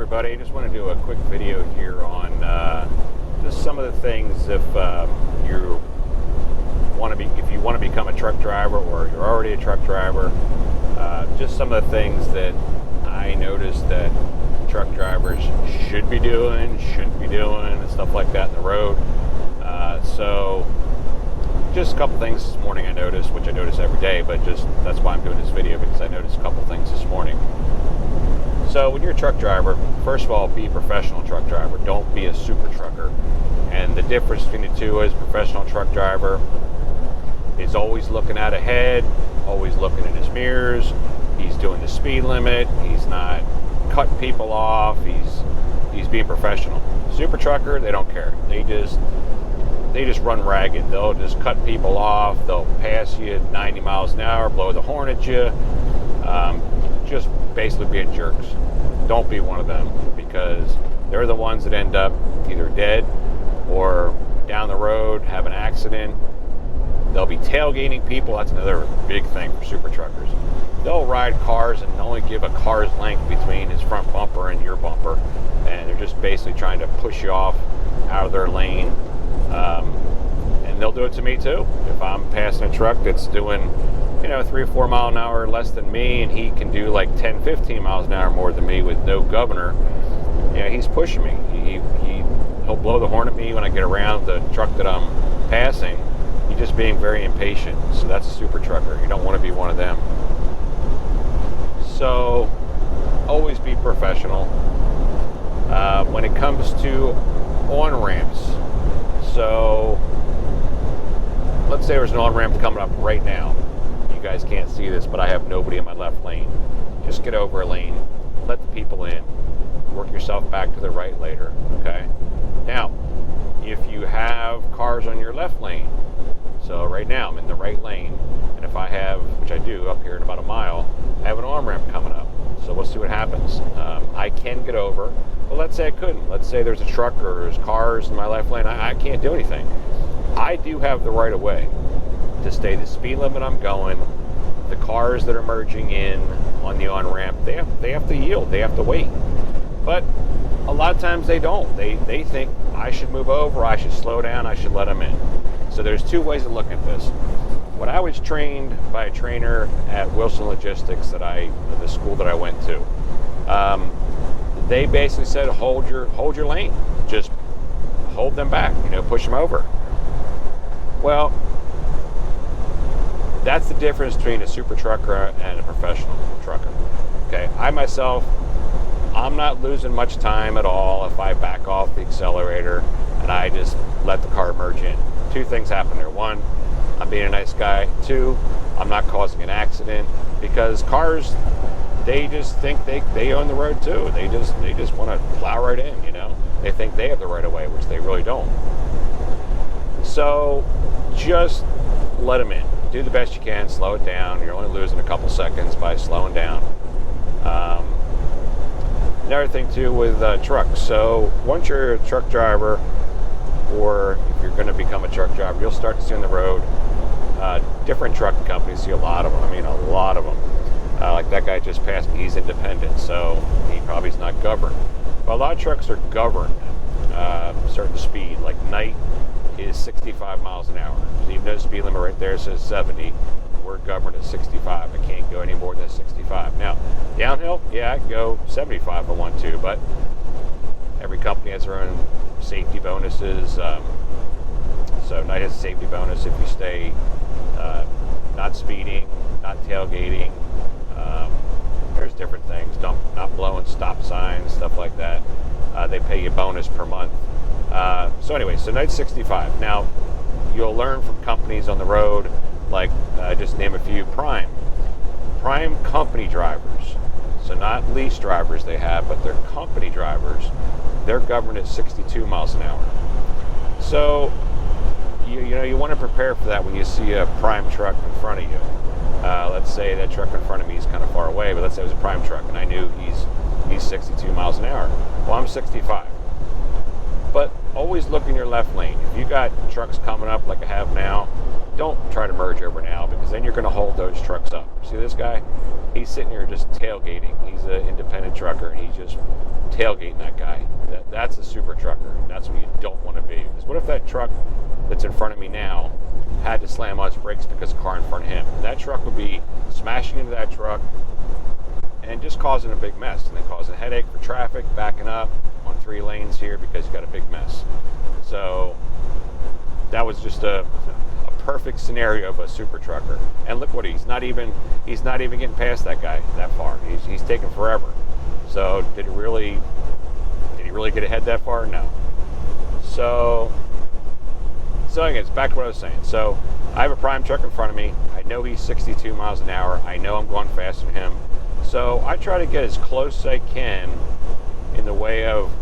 everybody, I just want to do a quick video here on just some of the things if you want to become a truck driver or you're already a truck driver, just some of the things that I noticed that truck drivers should be doing, shouldn't be doing, and stuff like that in the road. So just a couple things this morning I noticed, which I notice every day, but just that's why I'm doing this video, because I noticed a couple things this morning. So when you're a truck driver, first of all, be a professional truck driver. Don't be a super trucker. And the difference between the two is professional truck driver is always looking out ahead, always looking in his mirrors. He's doing the speed limit. He's not cutting people off. He's being professional. Super trucker, they don't care. They just run ragged. They'll just cut people off. They'll pass you at 90 miles an hour, blow the horn at you. Just basically being jerks. Don't be one of them, because they're the ones that end up either dead or down the road, have an accident. They'll be tailgating people. That's another big thing for super truckers. They'll ride cars and only give a car's length between his front bumper and your bumper, and they're just basically trying to push you off out of their lane. And they'll do it to me too. If I'm passing a truck that's doing 3 or 4 mile an hour less than me, and he can do like 10, 15 miles an hour more than me with no governor, he's pushing me. He'll blow the horn at me when I get around the truck that I'm passing. He's just being very impatient. So that's a super trucker. You don't want to be one of them. So always be professional. When it comes to on-ramps, so let's say there's an on-ramp coming up right now. You guys can't see this, but I have nobody in my left lane. Just get over a lane, let the people in, work yourself back to the right later, okay? Now, if you have cars on your left lane, so right now I'm in the right lane, and if I have, which I do up here in about a mile, I have an on-ramp coming up. So we'll see what happens. I can get over, but let's say I couldn't. Let's say there's a truck or there's cars in my left lane. I can't do anything. I do have the right of way to stay the speed limit I'm going. The cars that are merging in on the on-ramp, they have to yield. They have to wait. But a lot of times they don't. They think I should move over, I should slow down, I should let them in. So there's two ways of looking at this. When I was trained by a trainer at Wilson Logistics, the school that I went to, they basically said hold your lane, just hold them back, push them over. Well, that's the difference between a super trucker and a professional trucker. Okay, I myself, I'm not losing much time at all if I back off the accelerator and I just let the car merge in. Two things happen there. One, I'm being a nice guy. Two, I'm not causing an accident, because cars, they just think they own the road too. They just want to plow right in, They think they have the right of way, which they really don't. So just let them in. Do the best you can, slow it down. You're only losing a couple seconds by slowing down. Another thing too with trucks. So once you're a truck driver, or if you're going to become a truck driver, you'll start to see on the road different trucking companies. See a lot of them. I mean, a lot of them. Like that guy just passed me. He's independent, so he probably is not governed. But a lot of trucks are governed a certain speed. Like night is 65 miles an hour. So even though the speed limit right there says 70, we're governed at 65. I can't go any more than 65. Now, downhill, I can go 75 if I want to, but every company has their own safety bonuses. So night has a safety bonus if you stay not speeding, not tailgating. There's different things. Not blowing stop signs, stuff like that. They pay you a bonus per month. So anyway, so night's 65. Now, you'll learn from companies on the road, like just name a few, Prime company drivers. So not lease drivers they have, but they're company drivers. They're governed at 62 miles an hour. So, you want to prepare for that when you see a Prime truck in front of you. Let's say that truck in front of me is kind of far away, but let's say it was a Prime truck, and I knew he's 62 miles an hour. Well, I'm 65. But always always look in your left lane. If you got trucks coming up like I have now, don't try to merge over now, because then you're going to hold those trucks up. See this guy? He's sitting here just tailgating. He's an independent trucker, and he's just tailgating that guy. That's a super trucker. That's what you don't want to be. Because what if that truck that's in front of me now had to slam on its brakes because of the car in front of him? That truck would be smashing into that truck and just causing a big mess, and then causing a headache for traffic, backing up on 3 lanes here because you got a big mess. So that was just a perfect scenario of a super trucker. And look what he's not even getting past that guy that far. He's taking forever. So did he really get ahead that far? No. So anyways, back to what I was saying. So I have a prime truck in front of me. I know he's 62 miles an hour. I know I'm going faster than him. So I try to get as close as I can in the way of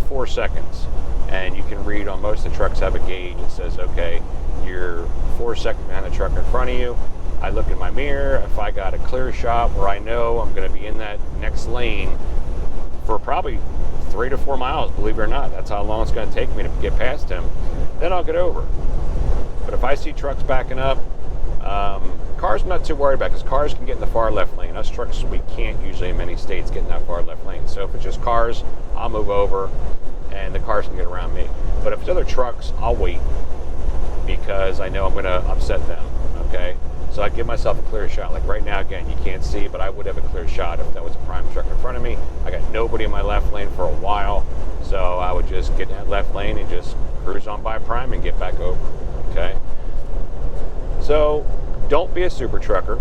4 seconds. And you can read on most of the trucks have a gauge that says, okay, you're 4 seconds behind the truck in front of you. I look in my mirror. If I got a clear shot where I know I'm going to be in that next lane for probably 3 to 4 miles, believe it or not, that's how long it's going to take me to get past him, then I'll get over. But if I see trucks backing up, cars I'm not too worried about, because cars can get in the far left lane. Us trucks, we can't usually in many states get in that far left lane. So if it's just cars, I'll move over and the cars can get around me. But if it's other trucks, I'll wait, because I know I'm going to upset them, okay? So I give myself a clear shot. Like right now, again, you can't see, but I would have a clear shot if that was a prime truck in front of me. I got nobody in my left lane for a while, so I would just get in that left lane and just cruise on by prime and get back over, okay? So don't be a super trucker.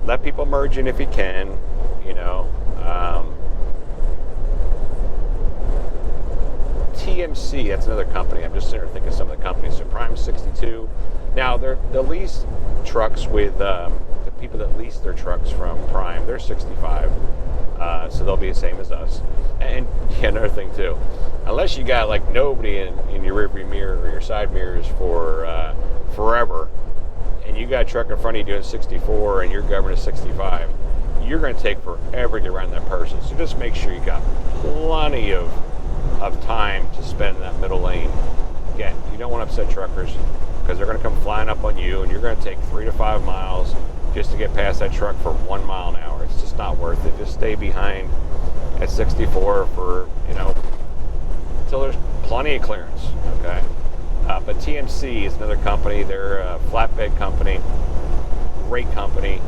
Let people merge in if you can, you know. TMC, that's another company. I'm just sitting there thinking of some of the companies. So Prime 62. Now, they're the lease trucks with the people that lease their trucks from Prime. They're 65, so they'll be the same as us. And yeah, another thing too, unless you got like nobody in your rearview mirror or your side mirrors for forever, and you got a truck in front of you doing 64 and you're governed at 65, you're going to take forever to get around that person. So just make sure you got plenty of time to spend in that middle lane. Again, you don't want to upset truckers, because they're going to come flying up on you, and you're going to take 3 to 5 miles just to get past that truck for 1 mile an hour. It's just not worth it. Just stay behind at 64 for, you know, until there's plenty of clearance, okay? But TMC is another company. They're a flatbed company, great company.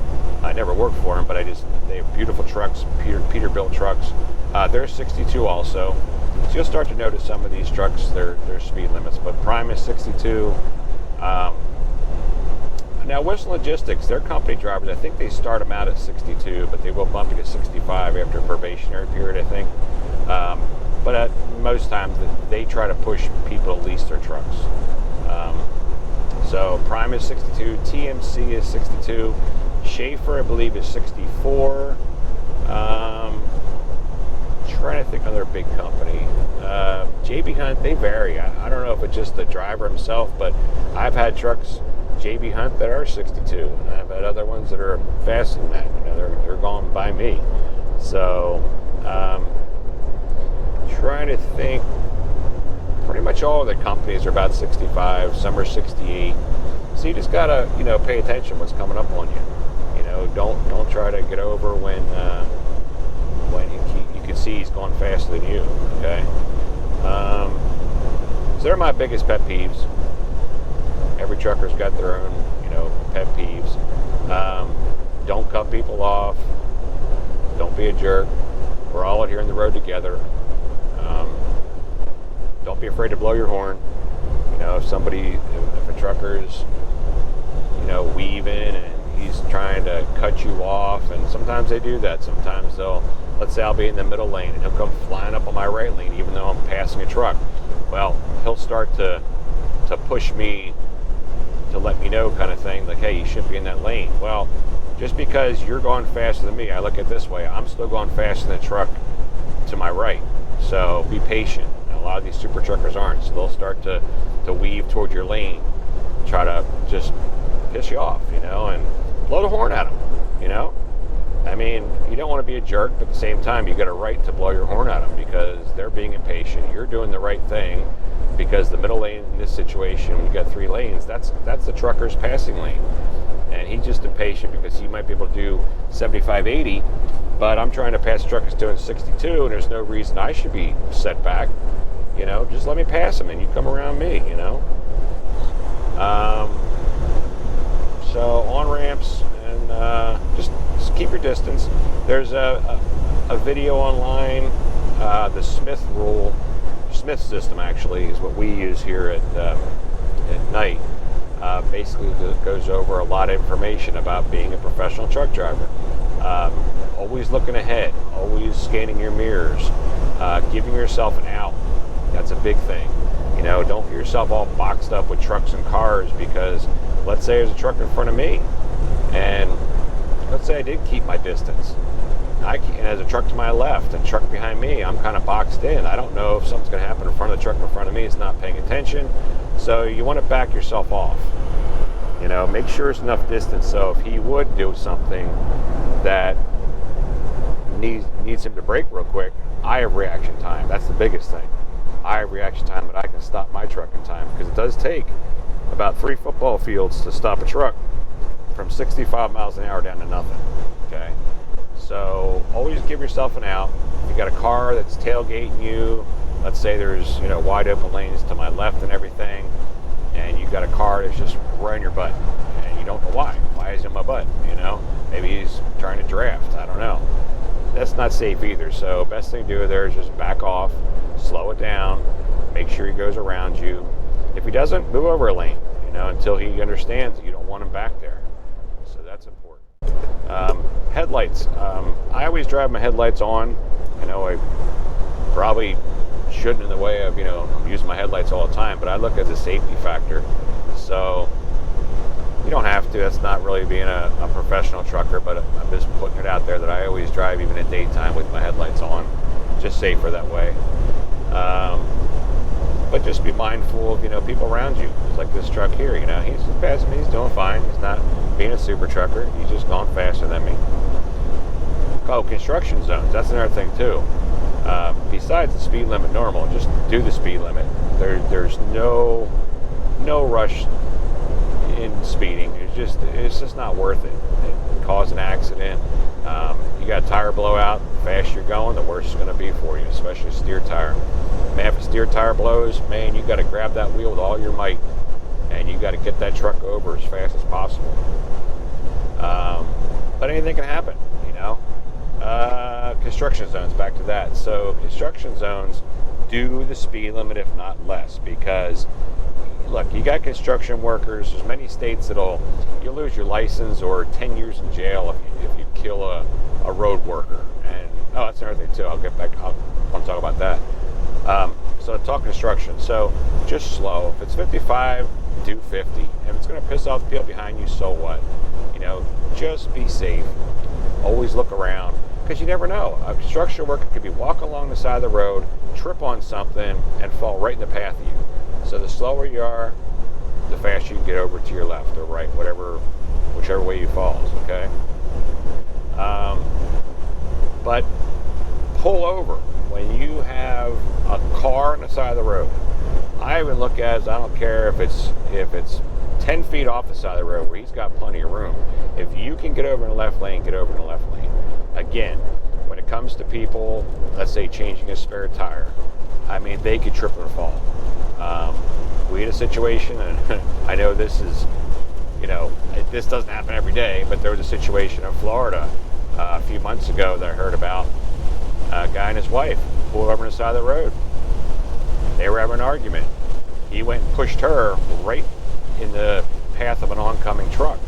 I never worked for them, but they have beautiful trucks, Peterbilt trucks. They're 62 also. So you'll start to notice some of these trucks, their speed limits, but Prime is 62. Now, Western Logistics, their company drivers, I think they start them out at 62, but they will bump you to 65 after a probationary period, I think. But at most times, they try to push people to lease their trucks. So Prime is 62, TMC is 62, Schaefer, I believe, is 64. Trying to think of another big company. JB Hunt, they vary. I don't know if it's just the driver himself, but I've had trucks, JB Hunt, that are 62, and I've had other ones that are faster than that. You know, they're going by me. So, trying to think. Pretty much all of the companies are about 65. Some are 68. So you just gotta, you know, pay attention what's coming up on you. You know, don't try to get over when you can see he's going faster than you. Okay. So they're my biggest pet peeves. Every trucker's got their own, you know, pet peeves. Don't cut people off. Don't be a jerk. We're all out here on the road together. Don't be afraid to blow your horn. You know, if a trucker's, you know, weaving and he's trying to cut you off, and sometimes they do that. Sometimes let's say I'll be in the middle lane and he'll come flying up on my right lane even though I'm passing a truck. Well, he'll start to push me to let me know, kind of thing, like, hey, you shouldn't be in that lane. Well, just because you're going faster than me, I look at it this way, I'm still going faster than the truck to my right. So be patient. A lot of these super truckers aren't, so they'll start to weave toward your lane, try to just piss you off, you know, and blow the horn at them, you know. I mean, you don't want to be a jerk, but at the same time, you got a right to blow your horn at them because they're being impatient. You're doing the right thing. because the middle lane in this situation, when you got 3 lanes, that's the trucker's passing lane. And he's just impatient because he might be able to do 75, 80, but I'm trying to pass a truck that's doing 62, and there's no reason I should be set back. You know, just let me pass him and you come around me, you know. So on ramps, and just keep your distance. There's a video online, the Smith rule, Smith system actually is what we use here at night. Basically goes over a lot of information about being a professional truck driver. Always looking ahead, always scanning your mirrors, giving yourself an out. That's a big thing. You know, don't get yourself all boxed up with trucks and cars, because let's say there's a truck in front of me, and let's say I did keep my distance. And there's a truck to my left and a truck behind me. I'm kind of boxed in. I don't know if something's going to happen in front of the truck in front of me. It's not paying attention. So you want to back yourself off. You know, make sure it's enough distance so if he would do something that needs him to brake real quick, I have reaction time. That's the biggest thing. I have reaction time that I can stop my truck in time, because it does take about 3 football fields to stop a truck from 65 miles an hour down to nothing. Okay? So always give yourself an out. If you got a car that's tailgating you, let's say there's, you know, wide open lanes to my left and everything, and you've got a car that's just right in your butt, and you don't know why. Why is he in my butt? You know, maybe he's trying to draft. I don't know. That's not safe either. So best thing to do there is just back off, slow it down, make sure he goes around you. If he doesn't, move over a lane, you know, until he understands that you don't want him back there. So that's important. Headlights. I always drive my headlights on. I know I probably shouldn't in the way of, you know, I'm using my headlights all the time, but I look at the safety factor. So you don't have to. That's not really being a professional trucker, but I'm just putting it out there that I always drive even in daytime with my headlights on. Just safer that way. But just be mindful of, you know, people around you. It's like this truck here, you know, he's passing me, he's doing fine. He's not being a super trucker. He's just gone faster than me. Oh, construction zones. That's another thing too. Besides the speed limit normal, just do the speed limit. There's no rush in speeding. It's just not worth it. It cause an accident. You got a tire blowout, the faster you're going, the worse it's going to be for you, especially a steer tire. Man, if a steer tire blows, man, you got to grab that wheel with all your might, and you got to get that truck over as fast as possible. But anything can happen, you know. Construction zones, back to that. So construction zones, do the speed limit, if not less, because look, you got construction workers. There's many states you'll lose your license or 10 years in jail if you kill a road worker. And that's another thing too. I'll get back. I want to talk about that. So talk construction. So just slow. If it's 55, do 50. If it's going to piss off the people behind you, so what? You know, just be safe. Always look around, because you never know. A construction worker could be walking along the side of the road, trip on something, and fall right in the path of you. So the slower you are, the faster you can get over to your left or right, whichever way you fall, okay? But pull over when you have a car on the side of the road. I even look at it, I don't care if it's 10 feet off the side of the road where he's got plenty of room. If you can get over in the left lane, get over in the left lane. Again, when it comes to people, let's say changing a spare tire, I mean, they could trip and fall. We had a situation, and I know this is, you know, this doesn't happen every day, but there was a situation in Florida a few months ago that I heard about. A guy and his wife pulled over on the side of the road. They were having an argument. He went and pushed her right in the path of an oncoming truck.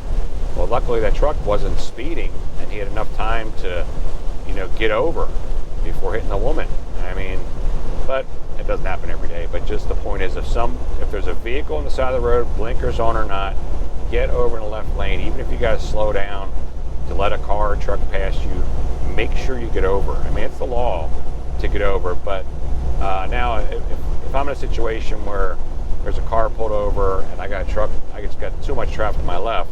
Well, luckily that truck wasn't speeding, and he had enough time to, you know, get over before hitting the woman. I mean, but it doesn't happen every day. But just the point is, if there's a vehicle on the side of the road, blinkers on or not, get over in the left lane. Even if you got to slow down to let a car or truck pass you, make sure you get over. I mean, it's the law to get over. But now, if I'm in a situation where there's a car pulled over and I got a truck, I just got too much traffic to my left,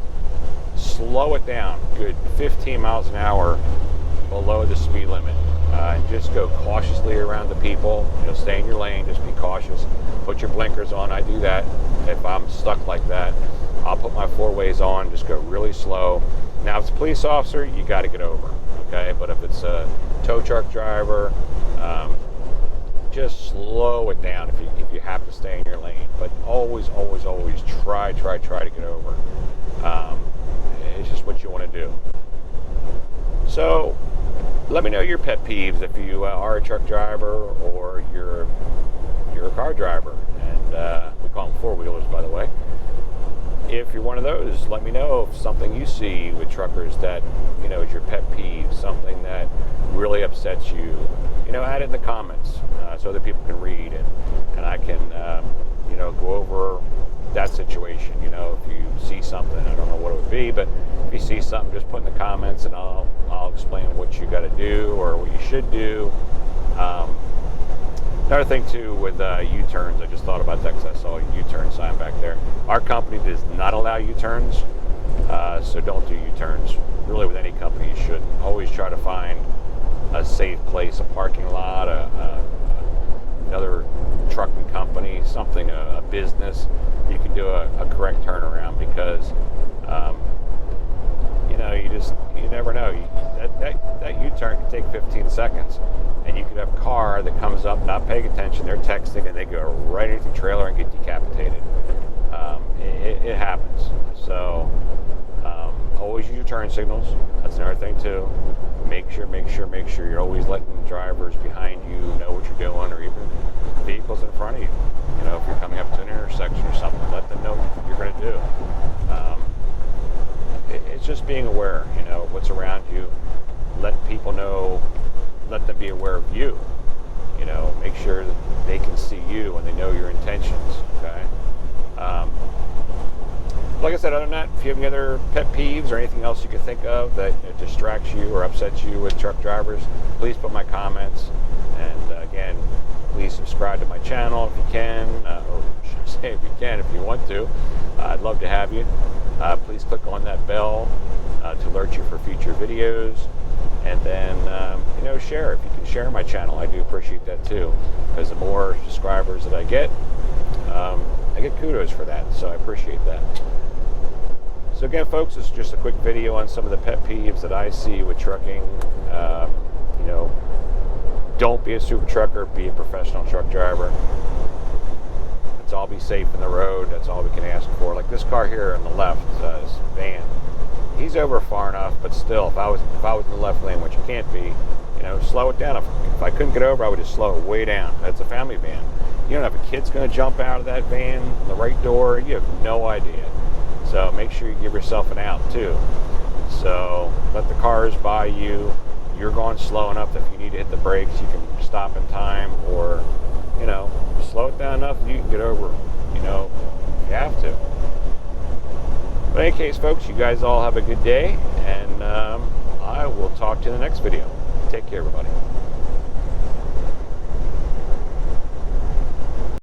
slow it down. Good 15 miles an hour below the speed limit. Just go cautiously around the people. Stay in your lane. Just be cautious. Put your blinkers on. I do that. If I'm stuck like that, I'll put my four-ways on. Just go really slow. Now, if it's a police officer, you got to get over. Okay, but if it's a tow truck driver, just slow it down if you have to stay in your lane. But always try to get over. It's just what you want to do. So let me know your pet peeves if you are a truck driver or you're a car driver, and we call them four-wheelers, by the way. If you're one of those, let me know if something you see with truckers that is your pet peeve, something that really upsets you. Add it in the comments so other people can read, and I can go over that situation. If you see something, I don't know what it would be, but if you see something, just put in the comments, and I'll explain what you got to do or what you should do. Another thing too with U-turns, I just thought about that because I saw a U-turn sign back there. Our company does not allow U-turns, so don't do U-turns. Really, with any company, you should always try to find a safe place, a parking lot, another trucking company, something, a business. You can do a correct turnaround because you never know. That U-turn can take 15 seconds, and you could have a car that comes up not paying attention. They're texting, and they go right into the trailer and get decapitated. It happens. So always use your turn signals. That's another thing too. Make sure you're always letting drivers behind you know what you're doing, or even vehicles in front of you. If you're coming up to an intersection or something, let them know what you're going to do. It's just being aware, of what's around you. Let people know, let them be aware of you. Make sure that they can see you and they know your intentions, okay? Like I said, other than that, if you have any other pet peeves or anything else you can think of that distracts you or upsets you with truck drivers, please put my comments. And again, please subscribe to my channel if you can, or I should say if you can, if you want to. I'd love to have you. Please click on that bell to alert you for future videos. And then, share. If you can share my channel, I do appreciate that too. Because the more subscribers that I get kudos for that. So I appreciate that. So again, folks, this is just a quick video on some of the pet peeves that I see with trucking. Don't be a super trucker, be a professional truck driver. Let's all be safe in the road. That's all we can ask for. Like this car here on the left, this van, he's over far enough, but still, if I was in the left lane, which you can't be, slow it down. If I couldn't get over, I would just slow it way down. It's a family van. You don't have a kid's going to jump out of that van, the right door. You have no idea. So make sure you give yourself an out too. So let the cars by you. You're going slow enough that if you need to hit the brakes, you can stop in time, or slow it down enough and you can get over. If you have to. But in any case, folks, you guys all have a good day, and I will talk to you in the next video. Take care, everybody.